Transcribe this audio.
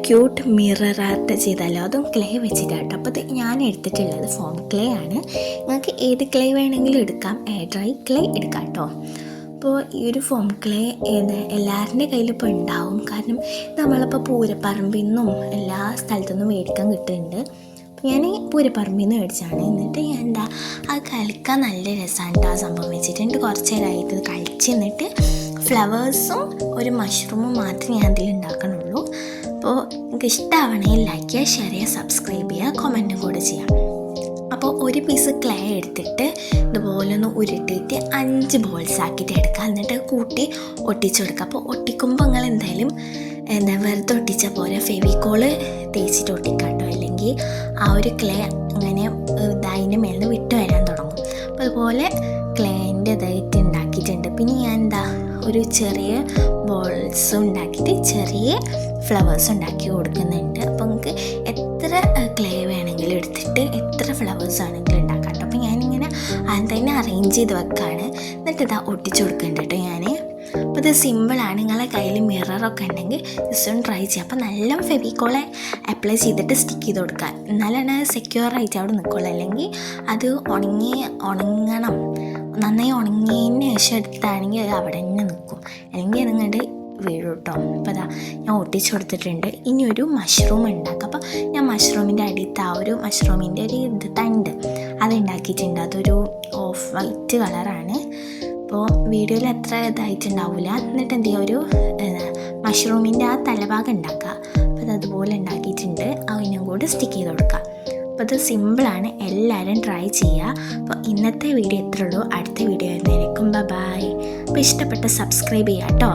Cute mirror art ചെയ്താലോ, അതും clay വെച്ചിട്ടാട്ടോ. അപ്പോൾ ഇത് ഞാൻ എടുത്തിട്ടുള്ളത് ഫോം ക്ലേ ആണ്. നിങ്ങൾക്ക് ഏത് ക്ലേ വേണമെങ്കിലും എടുക്കാം, ഡ്രൈ ക്ലേ എടുക്കാം കേട്ടോ. അപ്പോൾ ഈ ഒരു ഫോം ക്ലേ എല്ലാവരുടെ കയ്യിലും ഇപ്പോൾ ഉണ്ടാവും. കാരണം നമ്മളിപ്പോൾ പൂരപ്പറമ്പിൽ നിന്നും എല്ലാ സ്ഥലത്തുനിന്നും മേടിക്കാൻ കിട്ടുന്നുണ്ട്. അപ്പോൾ ഞാൻ പൂരപ്പറമ്പിൽ നിന്ന് മേടിച്ചാണ്. എന്നിട്ട് ഞാൻ അത് കളിക്കാൻ നല്ല രസമാണ് ആ സംഭവം വെച്ചിട്ട് കുറച്ച് നേരമായിട്ട് ഇത് കളിച്ച് എന്നിട്ട് ഫ്ലവേഴ്സും ഒരു മഷ്റൂമും മാത്രമേ ഞാൻ അതിൽ ഉണ്ടാക്കണുള്ളൂ. അപ്പോൾ നിങ്ങൾക്ക് ഇഷ്ടമാവണമെങ്കിൽ ലൈക്ക് ചെയ്യുക, ഷെയർ ചെയ്യുക, സബ്സ്ക്രൈബ് ചെയ്യുക, കമൻറ്റും കൂടെ ചെയ്യാം. അപ്പോൾ ഒരു പീസ് ക്ലേ എടുത്തിട്ട് ഇതുപോലെ ഒന്ന് ഉരുട്ടിയിട്ട് 5 ബോൾസ് ആക്കിയിട്ട് എടുക്കുക. എന്നിട്ട് കൂട്ടി ഒട്ടിച്ചു കൊടുക്കുക. അപ്പോൾ ഒട്ടിക്കുമ്പോൾ നിങ്ങൾ എന്തായാലും വെറുതെ ഒട്ടിച്ചാൽ പോരാ, ഫെവിക്കോള് തേച്ചിട്ട് ഒട്ടിക്കുക കേട്ടോ. അല്ലെങ്കിൽ ആ ഒരു ക്ലേ അങ്ങനെ അതിൻ്റെ മേലിൽ നിന്ന് വിട്ട് വരാൻ തുടങ്ങും. അപ്പോൾ അതുപോലെ ക്ലേൻ്റെ ഇതായിട്ട് ഉണ്ടാക്കിയിട്ടുണ്ട്. പിന്നെ ഞാൻ ഒരു ചെറിയ ബോൾസ് ഉണ്ടാക്കിയിട്ട് ചെറിയ ഫ്ലവേഴ്സ് ഉണ്ടാക്കി കൊടുക്കുന്നുണ്ട്. അപ്പോൾ നിങ്ങൾക്ക് എത്ര ക്ലേ വേണമെങ്കിലും എടുത്തിട്ട് എത്ര ഫ്ലവേഴ്സ് ആണെങ്കിലും ഉണ്ടാക്കാം കേട്ടോ. അപ്പോൾ ഞാനിങ്ങനെ അത് തന്നെ അറേഞ്ച് ചെയ്ത് വെക്കാണ്. എന്നിട്ട് ഒട്ടിച്ചു കൊടുക്കുന്നുണ്ട് കേട്ടോ ഞാൻ. അപ്പോൾ ഇത് സിമ്പിളാണ്. നിങ്ങളെ കയ്യിൽ മിററൊക്കെ ഉണ്ടെങ്കിൽ ജസ്റ്റ് ഒന്ന് ട്രൈ ചെയ്യുക. അപ്പോൾ നല്ല ഫെവിക്കോളെ അപ്ലൈ ചെയ്തിട്ട് സ്റ്റിക്ക് ചെയ്ത് കൊടുക്കുക, എന്നാലാണ് സെക്യൂറായിട്ട് അവിടെ നിൽക്കുള്ളൂ. അല്ലെങ്കിൽ അത് ഉണങ്ങണം, നന്നായി ഉണങ്ങിയതിന് ശേഷം എടുത്താണെങ്കിൽ അത് അവിടെ തന്നെ നിൽക്കും, അല്ലെങ്കിൽ നിങ്ങളുടെ വീഴും കേട്ടോ. അപ്പോൾ ഞാൻ ഒട്ടിച്ചു കൊടുത്തിട്ടുണ്ട്. ഇനി ഒരു മഷ്റൂം ഉണ്ടാക്കാം. അപ്പോൾ ഞാൻ മഷ്റൂമിൻ്റെ അടിയത്ത് ആ ഒരു മഷ്റൂമിൻ്റെ ഒരു തണ്ട് അതുണ്ടാക്കിയിട്ടുണ്ട്. അതൊരു ഓഫ് വൈറ്റ് കളറാണ്. അപ്പോൾ വീഡിയോയിൽ എത്ര ഇതായിട്ടുണ്ടാവില്ല. എന്നിട്ട് എന്ത് ചെയ്യുക, ഒരു മഷ്റൂമിൻ്റെ ആ തലഭാഗം ഉണ്ടാക്കുക. അപ്പോൾ അതുപോലെ ഉണ്ടാക്കിയിട്ടുണ്ട്. അതിനും കൂടി സ്റ്റിക്ക് ചെയ്ത് കൊടുക്കുക. അപ്പോൾ അത് സിമ്പിളാണ്, എല്ലാവരും ട്രൈ ചെയ്യുക. അപ്പോൾ ഇന്നത്തെ വീഡിയോ എത്ര ഉള്ളൂ. അടുത്ത വീഡിയോ വരുന്നതായിരിക്കും. ബൈ. അപ്പോൾ ഇഷ്ടപ്പെട്ട സബ്സ്ക്രൈബ് ചെയ്യുക കേട്ടോ.